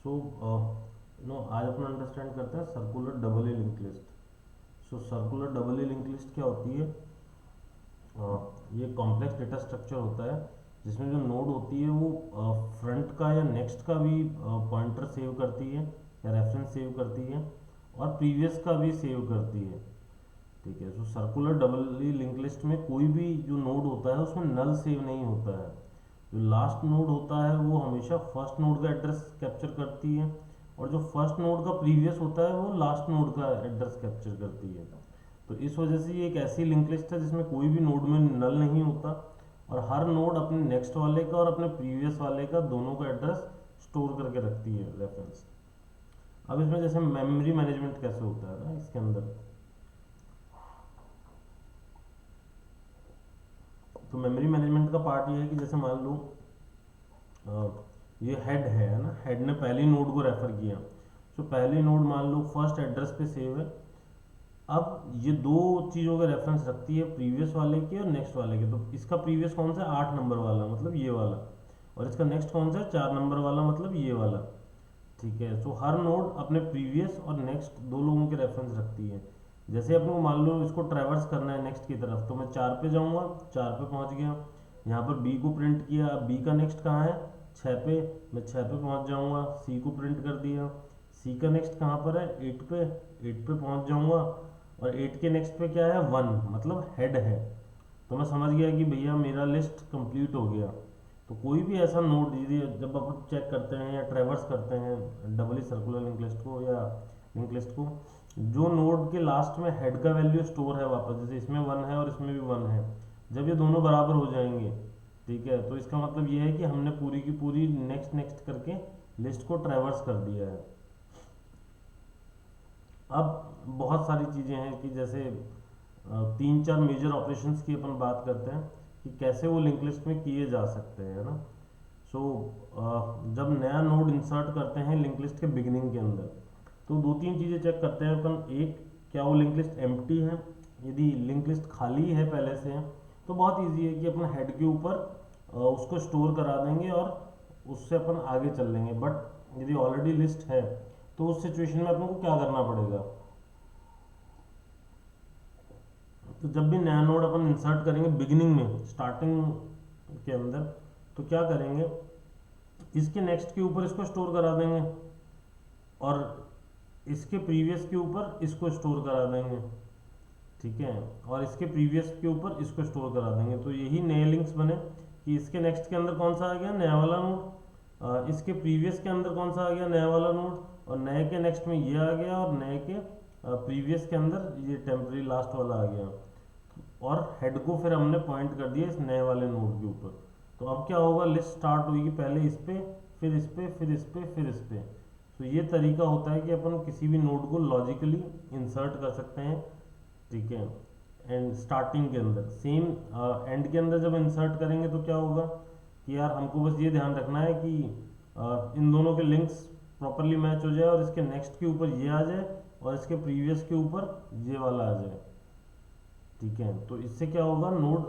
So no आज अपन understand करते हैं circular doubly link list. सो circular doubly link list क्या होती है? ये कॉम्प्लेक्स डेटा स्ट्रक्चर होता है जिसमें जो नोड होती है वो फ्रंट का या नेक्स्ट का भी पॉइंटर सेव करती है या रेफरेंस सेव करती है और प्रीवियस का भी सेव करती है। ठीक है, सो circular doubly link list में कोई भी जो नोड होता है उसमें नल सेव नहीं होता है। जो लास्ट नोड होता है वो हमेशा फर्स्ट नोड का एड्रेस कैप्चर करती है और जो फर्स्ट नोड का प्रीवियस होता है वो लास्ट नोड का एड्रेस कैप्चर करती है। तो इस वजह से ये एक ऐसी लिंक लिस्ट है जिसमें कोई भी नोड में नल नहीं होता और हर नोड अपने नेक्स्ट वाले का और अपने प्रीवियस वाले का दोनों का एड्रेस स्टोर करके रखती है रेफरेंस। अब इसमें जैसे मेमोरी मैनेजमेंट कैसे होता है ना इसके अंदर, तो मेमोरी मैनेजमेंट का पार्ट ये है कि जैसे मान लो ये हेड है ना, हेड ने पहली नोड को रेफर किया। तो पहली नोड मान लो फर्स्ट एड्रेस पे सेव है। अब ये दो चीज़ों का रेफरेंस रखती है, प्रीवियस वाले के और नेक्स्ट वाले के। तो इसका प्रीवियस कौन सा है? 8 नंबर वाला, मतलब ये वाला। और इसका नेक्स्ट कौन सा है? 4 नंबर वाला, मतलब ये वाला। ठीक है, सो हर नोड अपने प्रीवियस और नेक्स्ट दो लोगों के रेफरेंस रखती है। जैसे अपन को मान लो इसको ट्रैवर्स करना है नेक्स्ट की तरफ, तो मैं 4 पे जाऊंगा, 4 पे पहुंच गया। यहाँ पर बी को प्रिंट किया, अब बी का नेक्स्ट कहाँ है? 6 पे। मैं 6 पे पहुंच जाऊंगा, सी को प्रिंट कर दिया। सी का नेक्स्ट कहाँ पर है? 8 पे। 8 पे पहुंच जाऊंगा और 8 के नेक्स्ट पे क्या है? 1, मतलब हेड है। तो मैं समझ गया कि भैया मेरा लिस्ट कंप्लीट हो गया। तो कोई भी ऐसा नोड यदि जब आप चेक करते हैं या ट्रैवर्स करते हैं डबली सर्कुलर लिंक लिस्ट को या लिंक लिस्ट को, जो नोड के लास्ट में हेड का वैल्यू स्टोर है वापस, जैसे इसमें 1 है और इसमें भी 1 है, जब ये दोनों बराबर हो जाएंगे, ठीक है, तो इसका मतलब ये है कि हमने पूरी की पूरी नेक्स्ट नेक्स्ट करके लिस्ट को ट्रैवर्स कर दिया है। अब बहुत सारी चीज़ें हैं कि जैसे 3-4 मेजर ऑपरेशंस की अपन बात करते हैं कि कैसे वो लिंक लिस्ट में किए जा सकते हैं, है ना। सो जब नया नोड इंसर्ट करते हैं लिंक लिस्ट के बिगिनिंग के अंदर, तो 2-3 चीज़ें चेक करते हैं अपन। एक, क्या वो लिंक लिस्ट एम्प्टी है? यदि लिंक लिस्ट खाली है पहले से है तो बहुत ईजी है कि अपन हेड के ऊपर उसको स्टोर करा देंगे और उससे अपन आगे चल लेंगे। बट यदि ऑलरेडी लिस्ट है तो उस सिचुएशन में अपन को क्या करना पड़ेगा? तो जब भी नया नोड अपन इंसर्ट करेंगे बिगिनिंग में, स्टार्टिंग के अंदर, तो क्या करेंगे? इसके नेक्स्ट के ऊपर इसको स्टोर करा देंगे और इसके प्रीवियस के ऊपर इसको स्टोर करा देंगे। ठीक है, और इसके प्रीवियस के ऊपर इसको स्टोर करा देंगे। तो यही नए लिंक्स बने कि इसके नेक्स्ट के अंदर कौन सा आ गया? नया वाला नोड। इसके प्रीवियस के अंदर कौन सा आ गया? नया वाला नोड। और नए के नेक्स्ट में ये आ गया और नए के प्रीवियस के अंदर ये टेम्पररी लास्ट वाला आ गया। और हेड को फिर हमने पॉइंट कर दिया इस नए वाले नोड के ऊपर। तो अब क्या होगा? लिस्ट स्टार्ट होगी पहले इस पे, फिर इस पे, फिर इस पे, फिर इस पे। तो ये तरीका होता है कि अपन किसी भी नोड को लॉजिकली इंसर्ट कर सकते हैं। ठीक है, एंड स्टार्टिंग के अंदर सेम, एंड के अंदर जब इंसर्ट करेंगे तो क्या होगा कि यार हमको बस ये ध्यान रखना है कि इन दोनों के लिंक्स प्रॉपरली मैच हो जाए और इसके नेक्स्ट के ऊपर ये आ जाए और इसके प्रीवियस के ऊपर ये वाला आ जाए। ठीक है, तो इससे क्या होगा? नोड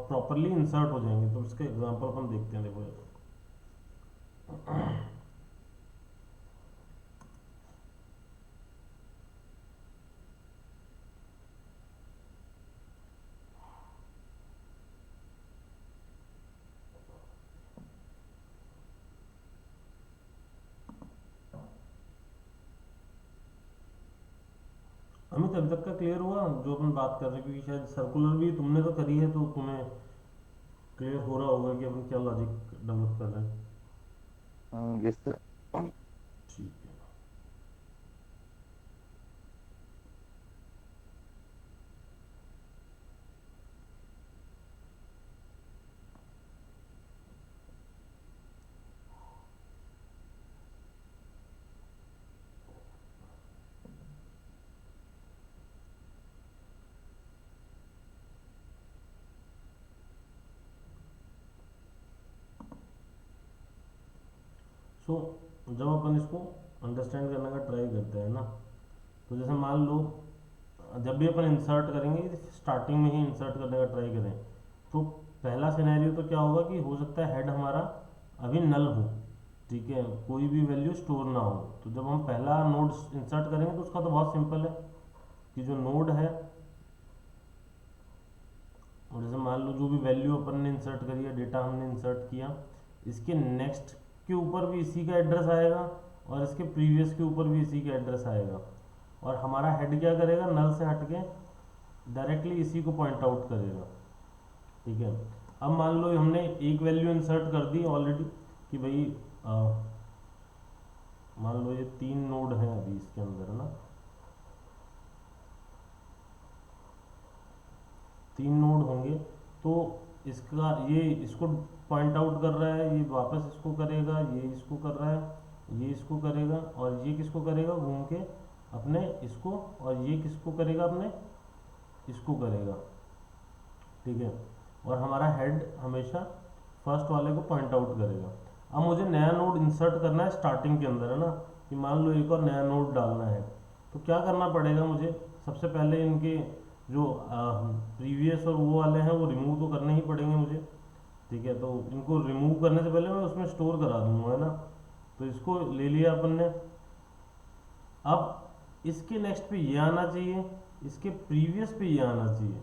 प्रॉपरली इंसर्ट हो जाएंगे। तो इसका एग्जांपल अपन देखते हैं, देखो। अमित, अभी तक का क्लियर हुआ जो अपन बात कर रहे हैं? क्योंकि शायद सर्कुलर भी तुमने तो करी है तो तुम्हें क्लियर हो रहा होगा कि अपन क्या लॉजिक डेवलप कर रहे हैं। Yes sir. ठीक है। सो जब अपन इसको अंडरस्टैंड करने का ट्राई करते हैं ना, तो जैसे मान लो जब भी अपन इंसर्ट करेंगे, स्टार्टिंग में ही इंसर्ट करने का ट्राई करें, तो पहला सिनेरियो तो क्या होगा कि हो सकता है हेड हमारा अभी नल हो। ठीक है, कोई भी वैल्यू स्टोर ना हो। तो जब हम पहला नोड इंसर्ट करेंगे तो उसका तो बहुत सिंपल है कि जो नोड है, और जैसे मान लो जो भी वैल्यू अपन ने इंसर्ट करी है, डेटा हमने इंसर्ट किया, इसके नेक्स्ट के ऊपर भी इसी का एड्रेस आएगा और इसके प्रीवियस के ऊपर भी इसी का एड्रेस आएगा। और हमारा हेड क्या करेगा, नल से हटके डायरेक्टली इसी को पॉइंट आउट करेगा। ठीक है, अब मान लो हमने एक वैल्यू इंसर्ट कर दी ऑलरेडी कि भाई मान लो ये 3 नोड हैं अभी इसके अंदर, है ना, 3 नोड होंगे। तो इसका ये इसको पॉइंट आउट कर रहा है, ये वापस इसको करेगा, ये इसको कर रहा है, ये इसको करेगा, और ये किसको करेगा, घूम के अपने इसको, और ये किसको करेगा, अपने इसको करेगा। ठीक है, और हमारा हेड हमेशा फर्स्ट वाले को पॉइंट आउट करेगा। अब मुझे नया नोड इंसर्ट करना है स्टार्टिंग के अंदर, है ना, कि मान लो एक और नया नोड डालना है। तो क्या करना पड़ेगा मुझे, सबसे पहले इनके जो प्रीवियस और वो वाले हैं वो रिमूव तो करने ही पड़ेंगे मुझे। ठीक है, तो इनको रिमूव करने से पहले मैं उसमें स्टोर करा दूंगा, है ना। तो इसको ले लिया अपन ने। अब इसके नेक्स्ट पे ये आना चाहिए, इसके प्रीवियस पे ये आना चाहिए,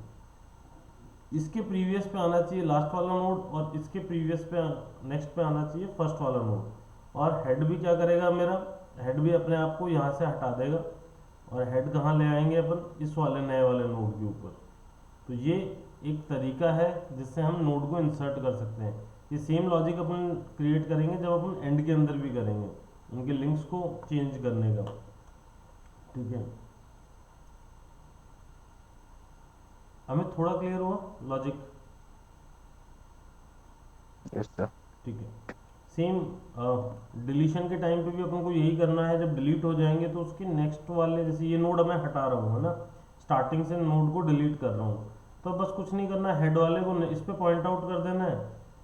इसके प्रीवियस पे आना चाहिए लास्ट वाला नोड, और इसके प्रीवियस पे नेक्स्ट पे आना चाहिए फर्स्ट वाला नोड। और हेड भी क्या करेगा, मेरा हेड भी अपने आप को यहाँ से हटा देगा, और हेड कहाँ ले आएंगे अपन, इस वाले नए वाले नोड के ऊपर। तो ये एक तरीका है जिससे हम नोड को इंसर्ट कर सकते हैं। ये सेम लॉजिक अपन क्रिएट करेंगे जब अपन एंड के अंदर भी करेंगे, उनके लिंक्स को चेंज करने का। ठीक है, हमें थोड़ा क्लियर हुआ लॉजिक? Yes sir. ठीक है, सेम डिलीशन के टाइम पे भी अपन को यही करना है। जब डिलीट हो जाएंगे तो उसके नेक्स्ट वाले, जैसे ये नोड मैं हटा रहा हूँ, है ना, स्टार्टिंग से नोड को डिलीट कर रहा हूँ, तो बस कुछ नहीं करना, हेड वाले को इस पे पॉइंट आउट कर देना है,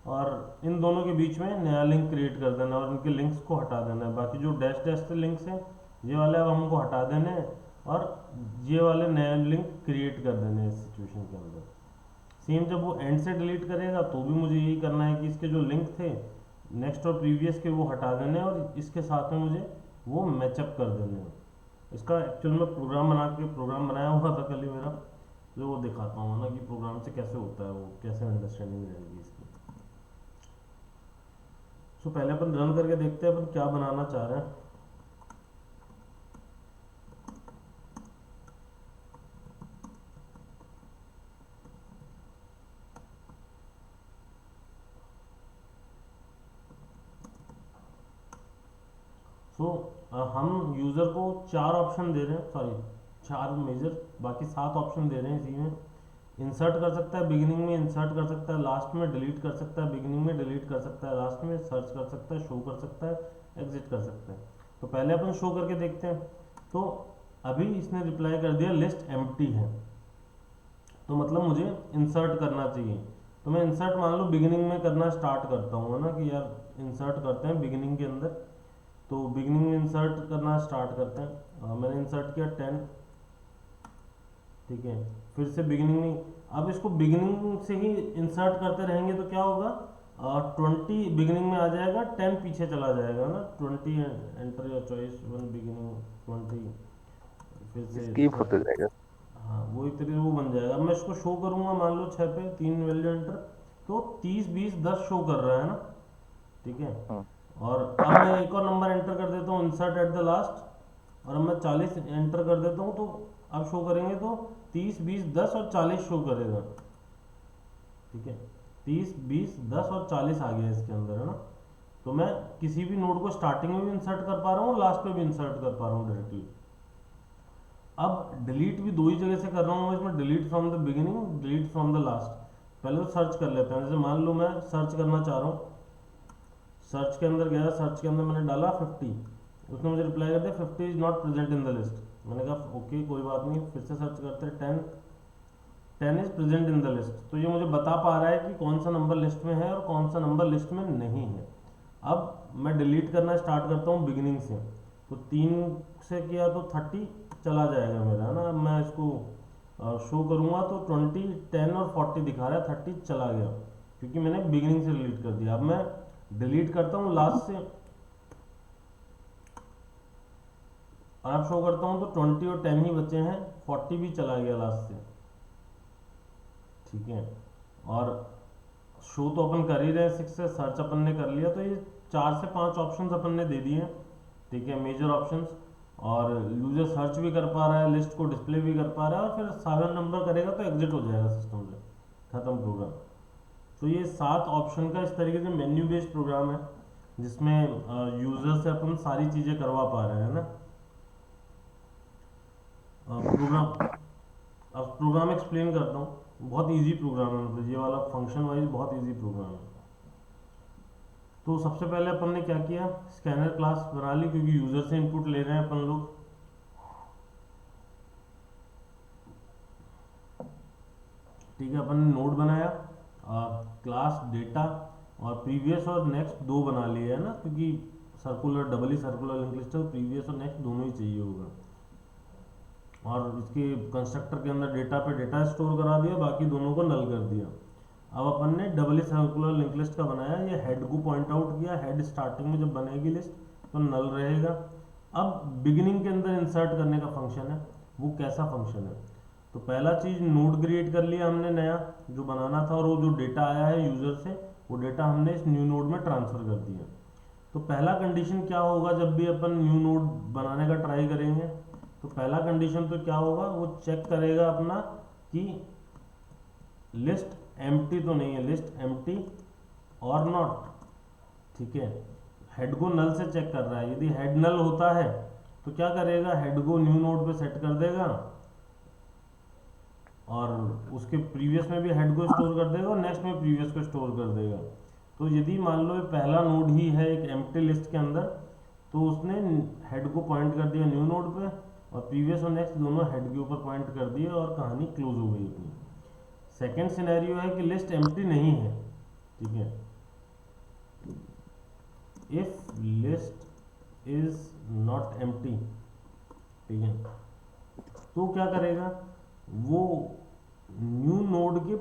और इन दोनों के बीच में नया लिंक क्रिएट कर देना है, और इनके लिंक्स को हटा देना है। बाकी जो डैश डैश से लिंक्स हैं ये वाले अब हमको हटा देने हैं, और ये वाले नए लिंक क्रिएट कर देने हैं इस सिचुएशन के अंदर। सेम जब वो एंड से डिलीट करेगा तो भी मुझे यही करना है कि इसके जो लिंक थे नेक्स्ट और प्रीवियस के वो हटा देने हैं, और इसके साथ में मुझे वो मैचअप कर देने हैं। इसका एक्चुअल में प्रोग्राम बनाया हुआ था कल ही मेरा, जो वो दिखाता हूँ ना कि प्रोग्राम से कैसे होता है, वो कैसे अंडरस्टैंडिंग रहेगी इसकी। सो पहले अपन रन करके देखते हैं अपन क्या बनाना चाह रहे हैं। सो हम यूज़र को 4 ऑप्शन दे रहे हैं, सॉरी 4 मेजर, बाकी 7 ऑप्शन दे रहे हैं इसी में। इंसर्ट कर सकता है बिगिनिंग में, इंसर्ट कर सकता है लास्ट में, डिलीट कर सकता है बिगिनिंग में, डिलीट कर सकता है लास्ट में, सर्च कर सकता है, शो कर सकता है, एग्जिट कर सकता है। तो पहले अपन शो करके देखते हैं। तो अभी इसने रिप्लाई कर दिया लिस्ट एम्प्टी है, तो मतलब मुझे इंसर्ट करना चाहिए। तो मैं इंसर्ट मान लो बिगिनिंग में करना स्टार्ट करता हूँ, है ना, कि यार इंसर्ट करते हैं बिगिनिंग के अंदर। तो बिगिनिंग में इंसर्ट करना स्टार्ट करते हैं। मैंने इंसर्ट किया 10। ठीक है, फिर से बिगिनिंग में, अब इसको बिगिनिंग से ही इंसर्ट करते रहेंगे तो क्या होगा, 20 बिगिनिंग में आ जाएगा, 10 पीछे चला जाएगा ना। 20 एंटर योर चॉइस, 1 बिगिनिंग 20, फिर से स्किप होते जाएगा। हाँ वो एक तरीके वो बन जाएगा। अब मैं इसको शो करूंगा, मान लो 6 पे 3 वैल्यू एंटर, तो 30 20 10 शो कर रहा है ना। ठीक है, हाँ। और अब मैं एक और नंबर एंटर कर देता हूँ, इंसर्ट एट द लास्ट, और अब मैं 40 एंटर कर देता हूँ, तो अब शो करेंगे तो 30 20 10 और 40 शो करेगा। ठीक है, 30 20 10 और 40 आ गया इसके अंदर, है ना। तो मैं किसी भी नोड को स्टार्टिंग में भी इंसर्ट कर पा रहा हूँ, लास्ट में भी इंसर्ट कर पा रहा हूँ डायरेक्टली। अब डिलीट भी 2 ही जगह से कर रहा हूँ मैं इसमें, delete from the beginning, delete from the last. पहले तो सर्च कर लेते हैं, जैसे मान लो मैं सर्च करना चाह रहा हूँ, सर्च के अंदर गया, सर्च के अंदर मैंने डाला 50, उसने मुझे रिप्लाई कर दिया 50 is not present in the list. मैंने कहा ओके कोई बात नहीं, फिर से सर्च करते हैं 10 is present in the list. तो ये मुझे बता पा रहा है कि कौन सा नंबर लिस्ट में है और कौन सा नंबर लिस्ट में नहीं है। अब मैं डिलीट करना स्टार्ट करता हूँ बिगिनिंग से, तो 3 से किया तो 30 चला जाएगा मेरा, है ना। अब मैं इसको शो करूँगा तो 20 10 और 40 दिखा रहा है, 30 चला गया क्योंकि मैंने बिगिनिंग से डिलीट कर दिया। अब मैं डिलीट करता हूँ लास्ट से, आप शो करता हूँ तो 20 और 10 ही बचे हैं, 40 भी चला गया लास्ट से, ठीक है। और शो तो अपन कर ही रहे हैं 6 से, सर्च अपन ने कर लिया, तो ये 4 से 5 ऑप्शंस अपन ने दे दिए, ठीक है, मेजर ऑप्शंस। और यूजर सर्च भी कर पा रहा है, लिस्ट को डिस्प्ले भी कर पा रहा है, और फिर 7 नंबर करेगा तो एग्जिट हो जाएगा सिस्टम से, खत्म प्रोग्राम। तो ये 7 ऑप्शन का इस तरीके से मेन्यू बेस्ड प्रोग्राम है, जिसमें यूजर से अपन सारी चीज़ें करवा पा रहे हैं ना। प्रोग्राम, अब प्रोग्राम एक्सप्लेन करता हूँ। बहुत इजी प्रोग्राम है, मतलब ये वाला फंक्शन वाइज बहुत इजी प्रोग्राम है। तो सबसे पहले अपन ने क्या किया, स्कैनर क्लास बना ली, क्योंकि यूजर से इनपुट ले रहे हैं अपन लोग। ठीक है, अपन ने नोड बनाया, क्लास डेटा और प्रीवियस और नेक्स्ट दो बना लिए है ना, क्योंकि सर्कुलर, डबल ही सर्कुलर लिंक लिस्ट है, तो प्रीवियस और नेक्स्ट दोनों ही चाहिए होगा। और इसके कंस्ट्रक्टर के अंदर डेटा पे डेटा स्टोर करा दिया, बाकी दोनों को नल कर दिया। अब अपन ने डबल सर्कुलर लिंक लिस्ट का बनाया, ये हेड को पॉइंट आउट किया, हेड स्टार्टिंग में जब बनेगी लिस्ट तो नल रहेगा। अब बिगिनिंग के अंदर इंसर्ट करने का फंक्शन है, वो कैसा फंक्शन है, तो पहला चीज नोड क्रिएट कर लिया हमने नया जो बनाना था, और वो जो डेटा आया है यूजर से, वो डेटा हमने इस न्यू नोड में ट्रांसफर कर दिया। तो पहला कंडीशन क्या होगा जब भी अपन न्यू नोड बनाने का ट्राई करेंगे, तो पहला कंडीशन तो क्या होगा, वो चेक करेगा अपना कि लिस्ट एम्प्टी तो नहीं है, लिस्ट एम्प्टी और नॉट, ठीक है। हेड को नल से चेक कर रहा है, यदि हेड नल होता है तो क्या करेगा, हेड को न्यू नोड पे सेट कर देगा, और उसके प्रीवियस में भी हेड को स्टोर कर देगा, और नेक्स्ट में प्रीवियस को स्टोर कर देगा। तो यदि मान लो ये पहला नोड ही है एक एम्प्टी लिस्ट के अंदर, तो उसने हेड को पॉइंट कर दिया न्यू नोड पे, और प्रीवियस और नेक्स्ट दोनों हेड के ऊपर पॉइंट कर दिए, और कहानी क्लोज हो गई अपनी। सेकेंड सिनेरियो है कि लिस्ट एम्प्टी नहीं है, ठीक है। If list is not empty, ठीक है, तो क्या करेगा, वो न्यू नोड के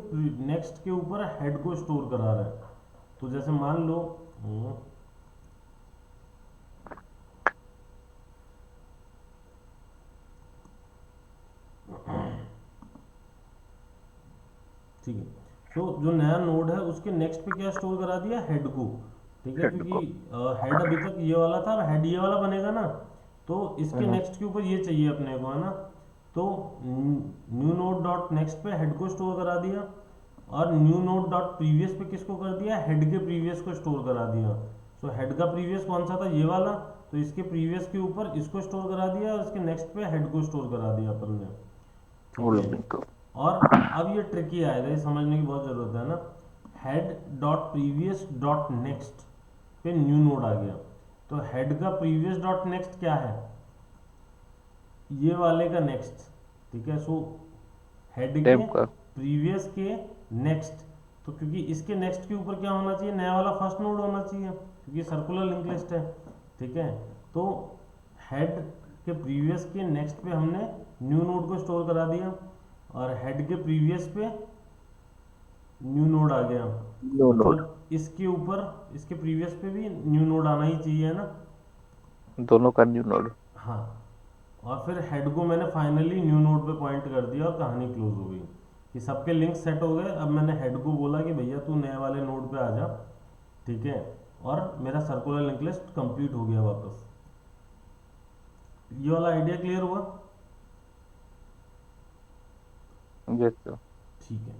नेक्स्ट के ऊपर हेड को स्टोर करा रहा है। तो जैसे मान लो ठीक है, तो जो नया नोड है उसके नेक्स्ट पे क्या स्टोर करा दिया, हेड को, ठीक है, हेड को। क्योंकि हेड अभी तक ये वाला था, हेड ये वाला बनेगा ना, तो इसके नेक्स्ट के ऊपर ये चाहिए अपने को, है ना। तो न्यू नोड डॉट नेक्स्ट पे हेड को स्टोर करा दिया, और न्यू नोड डॉट प्रीवियस पे किसको कर दिया, हेड के प्रीवियस को स्टोर करा दिया। सो हेड का प्रीवियस कौन सा था, ये वाला, तो इसके प्रीवियस के ऊपर इसको स्टोर करा दिया, और इसके नेक्स्ट पे हेड को स्टोर करा दिया अपन ने, ठीक है। और अब ये ट्रिकी आएगा, ये समझने की बहुत जरूरत है ना। Head dot previous dot next पे न्यू नोड आ गया, तो हेड का प्रीवियस डॉट नेक्स्ट क्या है, ये वाले का नेक्स्ट, ठीक है। सो हेड के प्रीवियस के नेक्स्ट, तो क्योंकि इसके नेक्स्ट के ऊपर क्या होना चाहिए, नया वाला फर्स्ट नोड होना चाहिए, क्योंकि सर्कुलर लिंक लिस्ट है, ठीक है। तो हेड के प्रीवियस के नेक्स्ट पे हमने न्यू नोड को स्टोर करा दिया, और हेड के प्रीवियस पे न्यू नोड आ गया, मतलब इसके ऊपर इसके प्रीवियस पे भी न्यू नोड आना ही चाहिए, है ना, दोनों का न्यू नोड। हाँ। और फिर हेड को मैंने फाइनली न्यू नोड पे पॉइंट कर दिया, और कहानी क्लोज हो गई कि सबके लिंक सेट हो गए। अब मैंने हेड को बोला कि भैया तू नए वाले नोड पे आ जा, ठीक है, और मेरा सर्कुलर लिंक लिस्ट कंप्लीट हो गया वापस। ये वाला आइडिया क्लियर हुआ, यस सर। ठीक है।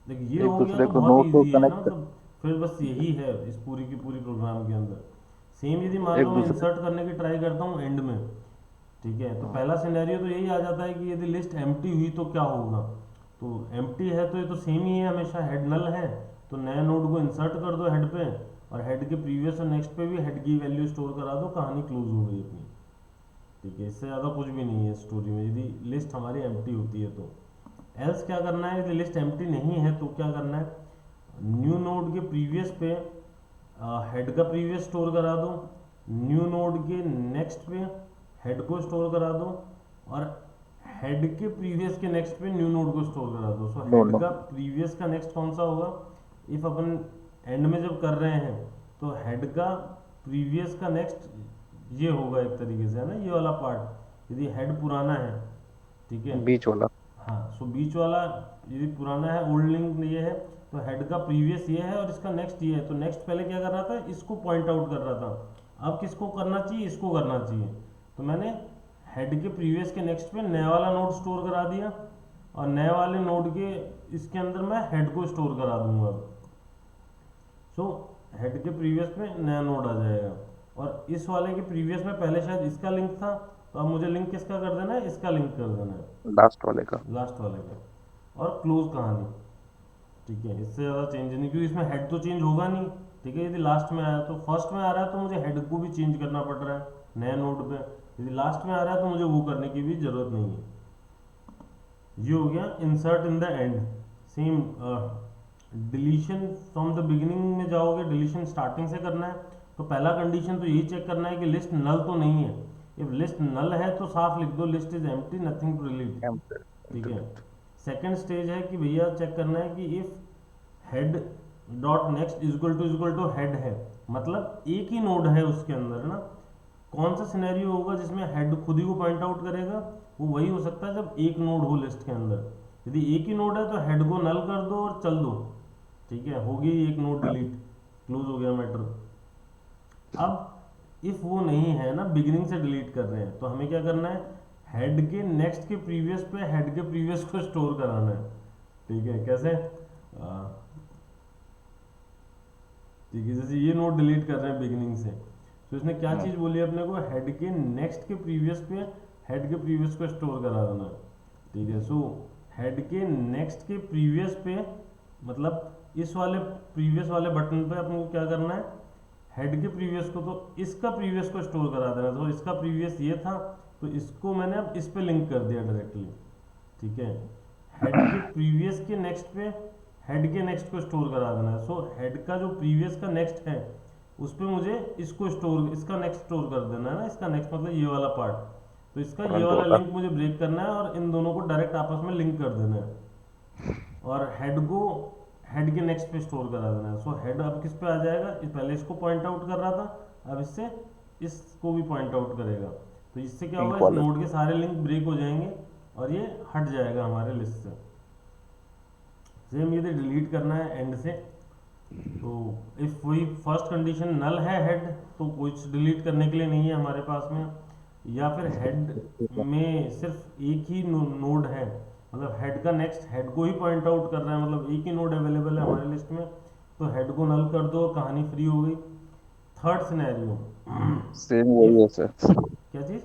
देखिए ये एक हो गया दूसरे तो को बहुत नोड को इजी है ना, कनेक्ट मतलब फिर बस यही है इस पूरी की पूरी प्रोग्राम के अंदर। सेम यदि मान एक लो मैं दूसरे इंसर्ट करने की ट्राई करता हूँ एंड में, ठीक है, तो पहला सिनेरियो तो यही आ जाता है कि यदि लिस्ट एम्प्टी हुई तो क्या होगा, तो एम्प्टी है तो ये तो सेम ही है हमेशा, हेड नल है, तो नए नोड को इंसर्ट कर दो हेड पे, और हेड के प्रीवियस और नेक्स्ट पे भी हेड की वैल्यू स्टोर करा दो, कहानी क्लोज हो गई अपनी, ठीक है। इससे ज़्यादा कुछ भी नहीं है स्टोरी में, यदि लिस्ट हमारी एम्प्टी होती है तो। एल्स क्या करना है, यदि लिस्ट एम्प्टी नहीं है तो क्या करना है, न्यू नोड के प्रीवियस पे हेड का प्रीवियस स्टोर करा दो, न्यू नोड के नेक्स्ट पे हेड को स्टोर करा दो, और हेड के प्रीवियस के नेक्स्ट पे न्यू नोड को स्टोर करा दो। सो हेड का प्रीवियस का नेक्स्ट कौन सा होगा, इफ अपन एंड में जब कर रहे हैं तो हेड का प्रीवियस का नेक्स्ट ये होगा एक तरीके से, है ना, ये वाला पार्ट, यदि हेड पुराना है, ठीक है, बीच वाला। हाँ, सो बीच वाला यदि पुराना है, ओल्ड लिंक ये है, तो हेड का प्रीवियस ये है और इसका नेक्स्ट ये है, तो नेक्स्ट पहले क्या कर रहा था, इसको पॉइंट आउट कर रहा था, अब किसको करना चाहिए, इसको करना चाहिए, तो मैंने हेड के प्रीवियस के नेक्स्ट पे नया वाला नोड स्टोर करा दिया और नए वाले नोड के इसके अंदर मैं हेड को स्टोर करा दूंगा। सो हेड के प्रीवियस में नया नोड आ जाएगा और इस वाले के प्रीवियस में पहले शायद इसका लिंक था, तो अब मुझे लिंक किसका कर देना है, इसका लिंक कर देना है, लास्ट वाले का। लास्ट वाले का, और क्लोज कहानी, ठीक है, इससे ज़्यादा चेंज नहीं, क्योंकि इसमें हेड तो चेंज होगा नहीं, ठीक है, यदि लास्ट में आया तो फर्स्ट में आ रहा है तो मुझे हेड को भी चेंज करना पड़ रहा है नए नोड पे, यदि लास्ट में आ रहा है तो मुझे वो करने की भी ज़रूरत नहीं है। ये हो गया insert in the end. Same deletion from the beginning में जाओगे, डिलीशन स्टार्टिंग से करना है, तो पहला कंडीशन तो यही चेक करना है कि लिस्ट नल तो नहीं है, इफ लिस्ट नल है तो साफ लिख दो list is empty nothing to delete, ठीक है। सेकंड स्टेज है कि भैया चेक करना है कि if head dot next equal to head है, मतलब एक ही नोड है उसके अंदर ना, कौन सा सिनेरियो होगा जिसमें हेड खुद ही को पॉइंट आउट करेगा, वो वही हो सकता है जब एक नोड हो लिस्ट के अंदर, यदि एक ही नोड है तो हेड को नल कर दो और चल दो, ठीक है, होगी एक नोड डिलीट, क्लोज हो गया मैटर। अब इफ वो नहीं है ना, बिगिनिंग से डिलीट कर रहे हैं, तो हमें क्या करना है, हेड के नेक्स्ट के प्रीवियस पे हेड के प्रीवियस को स्टोर कराना है, ठीक है, कैसे, ठीक है, जैसे ये नोड डिलीट कर रहे हैं बिगिनिंग से, तो इसने क्या चीज बोली अपने को, हेड के नेक्स्ट के प्रीवियस पे हेड के प्रीवियस को स्टोर करा देना है, ठीक है। सो हेड के नेक्स्ट के प्रीवियस पे, मतलब इस वाले प्रीवियस वाले बटन पे अपने को क्या करना है, हेड के प्रीवियस को, तो इसका प्रीवियस को स्टोर करा देना, तो इसका प्रीवियस ये था, तो इसको मैंने अब इस पे लिंक कर दिया डायरेक्टली, ठीक है। हेड के प्रीवियस के नेक्स्ट पे हेड के नेक्स्ट को स्टोर करा देना है, सो हेड का जो प्रीवियस का नेक्स्ट है उस पे मुझे इसको स्टोर, इसका नेक्स्ट स्टोर कर देना है ना, इसका नेक्स्ट मतलब ये वाला पार्ट, तो इसका ये वाला लिंक मुझे ब्रेक करना है और इन दोनों को डायरेक्ट आपस में लिंक कर देना है और हेड को हेड के नेक्स्ट पे स्टोर करा देना है। सो हेड अब किस पे आ जाएगा, पहले इसको पॉइंट आउट कर रहा था, अब इससे इसको भी पॉइंट आउट करेगा, तो इससे क्या होगा, इस नोड के सारे लिंक ब्रेक हो जाएंगे और ये हट जाएगा हमारे लिस्ट से। सेम ये डिलीट करना है एंड से, तो इफ वही फर्स्ट कंडीशन नल है हेड, तो कुछ डिलीट करने के लिए नहीं है हमारे पास में, या फिर हेड में सिर्फ एक ही नोड है, मतलब हेड का नेक्स्ट हेड को ही पॉइंट आउट कर रहा है, मतलब एक ही नोड अवेलेबल है हमारे लिस्ट में, तो हेड को नल कर दो, कहानी फ्री हो गई। थर्ड सिनेरियो सेम वही है सर, क्या चीज,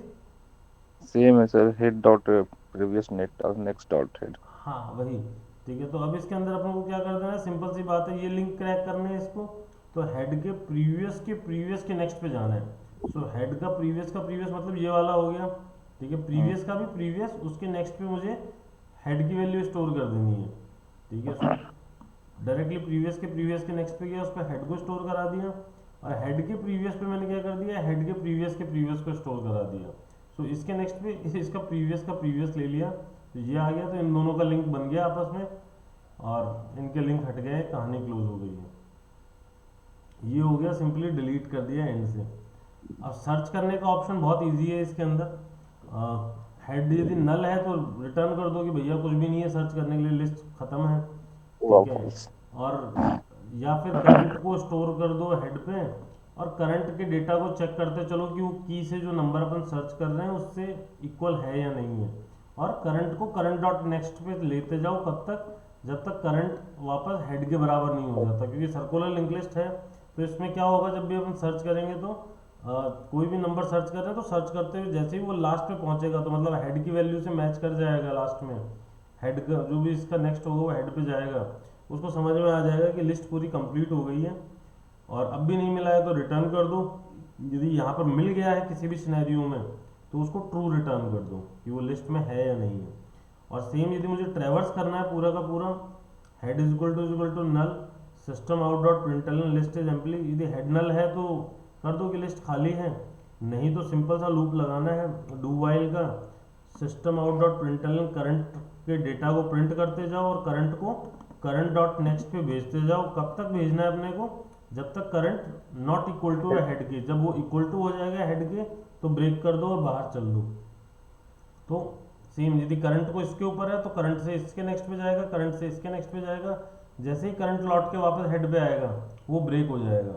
सेम है sir, head dot previous net और नेक्स्ट डॉट हेड। हाँ वही, ठीक है। तो अब इसके अंदर अपन को क्या कर देना है, सिंपल सी बात है, ये लिंक क्रैक करने है इसको, तो हेड के प्रीवियस के नेक्स्ट पे जाना है, सो हेड का प्रीवियस मतलब ये वाला हो गया, ठीक है, प्रीवियस का भी प्रीवियस, उसके नेक्स्ट पे मुझे हेड की वैल्यू स्टोर कर देनी है, ठीक है। सो डायरेक्टली प्रीवियस के नेक्स्ट पे गया, उस पर हेड को स्टोर करा दिया और हेड के प्रीवियस पे मैंने क्या कर दिया, हेड के प्रीवियस को स्टोर करा दिया, सो इसके नेक्स्ट पे इसका प्रीवियस ले लिया, तो ये आ गया, तो इन दोनों का लिंक बन गया आपस में और इनके लिंक हट गए, कहानी क्लोज हो गई है। ये हो गया, सिंपली डिलीट कर दिया एंड से। अब सर्च करने का ऑप्शन बहुत इजी है इसके अंदर, हेड यदि नल है तो रिटर्न कर दो कि भैया कुछ भी नहीं है सर्च करने के लिए, लिस्ट खत्म है, ठीक है, और या फिर करंट को स्टोर कर दो हेड पे और करंट के डेटा को चेक करते चलो कि वो की से जो नंबर अपन सर्च कर रहे हैं उससे इक्वल है या नहीं है, और करंट को करंट डॉट नेक्स्ट पे लेते जाओ, कब तक, जब तक करंट वापस हेड के बराबर नहीं हो जाता, क्योंकि सर्कुलर लिंक लिस्ट है, तो इसमें क्या होगा, जब भी अपन सर्च करेंगे तो कोई भी नंबर सर्च कर रहे हैं तो सर्च करते हुए जैसे ही वो लास्ट पे पहुंचेगा तो मतलब हेड की वैल्यू से मैच कर जाएगा, लास्ट में हेड का जो भी इसका नेक्स्ट होगा वो हेड पे जाएगा, उसको समझ में आ जाएगा कि लिस्ट पूरी कंप्लीट हो गई है, और अब भी नहीं मिला है तो रिटर्न कर दो, यदि यहाँ पर मिल गया है किसी भी सिनेरियो में तो उसको ट्रू रिटर्न कर दो कि वो लिस्ट में है या नहीं है। और सेम यदि मुझे ट्रेवर्स करना है पूरा का पूरा, head is equal to null system out dot println list is empty, यदि हेड नल है तो कर दो कि लिस्ट खाली है, नहीं तो सिंपल सा लूप लगाना है डू वाइल का, system out dot println current के डेटा को प्रिंट करते जाओ और करंट को करंट डॉट नेक्स्ट पे भेजते जाओ, कब तक भेजना है अपने को, जब तक current not equal to head के, जब वो इक्वल टू हो जाएगा हेड के तो ब्रेक कर दो और बाहर चल दो, तो सेम यदि करंट को इसके ऊपर है तो करंट से इसके नेक्स्ट पे जाएगा, करंट से इसके नेक्स्ट पे जाएगा। जैसे ही करंट लौट के वापस हेड पे आएगा वो ब्रेक हो जाएगा,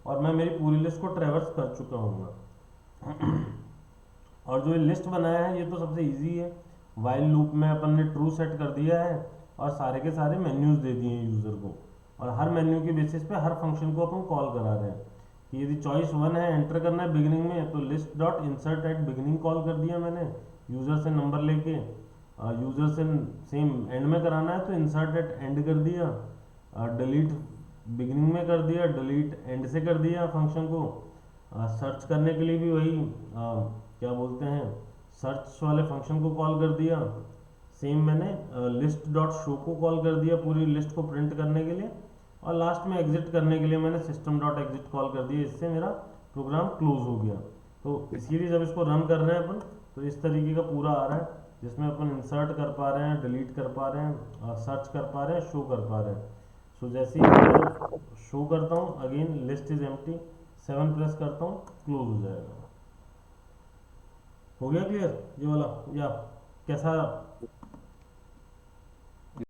और मैं मेरी पूरी लिस्ट को ट्रेवर्स कर चुका हूँ। और जो ये लिस्ट बनाया है ये तो सबसे इजी है। वाइल लूप में अपन ने ट्रू सेट कर दिया है और सारे के सारे मेन्यूज दे दिए हैं यूज़र को, और हर मेन्यू के बेसिस पे हर फंक्शन को अपन कॉल करा रहे हैं। कि यदि चॉइस 1 है, एंटर करना है बिगिनिंग में, तो list dot insert at beginning call कर दिया मैंने यूज़र से नंबर लेके। यूज़र से सेम एंड में कराना है तो इंसर्ट एट एंड कर दिया, डिलीट बिगिनिंग में कर दिया, डिलीट एंड से कर दिया फंक्शन को। सर्च करने के लिए भी वही क्या बोलते हैं, सर्च वाले फंक्शन को कॉल कर दिया। सेम मैंने लिस्ट डॉट शो को कॉल कर दिया पूरी लिस्ट को प्रिंट करने के लिए, और लास्ट में एग्जिट करने के लिए मैंने सिस्टम डॉट एग्जिट कॉल कर दिया। इससे मेरा प्रोग्राम क्लोज हो गया। तो इसीलिए जब इसको रन कर रहे हैं अपन तो इस तरीके का पूरा आ रहा है, जिसमें अपन इंसर्ट कर पा रहे हैं, डिलीट कर पा रहे हैं, सर्च कर पा रहे हैं, शो कर पा रहे हैं। सो जैसे ही मैं शो करता हूँ again list is empty, 7 press करता हूँ, क्लोज हो जाएगा। हो गया क्लियर ये वाला, या कैसा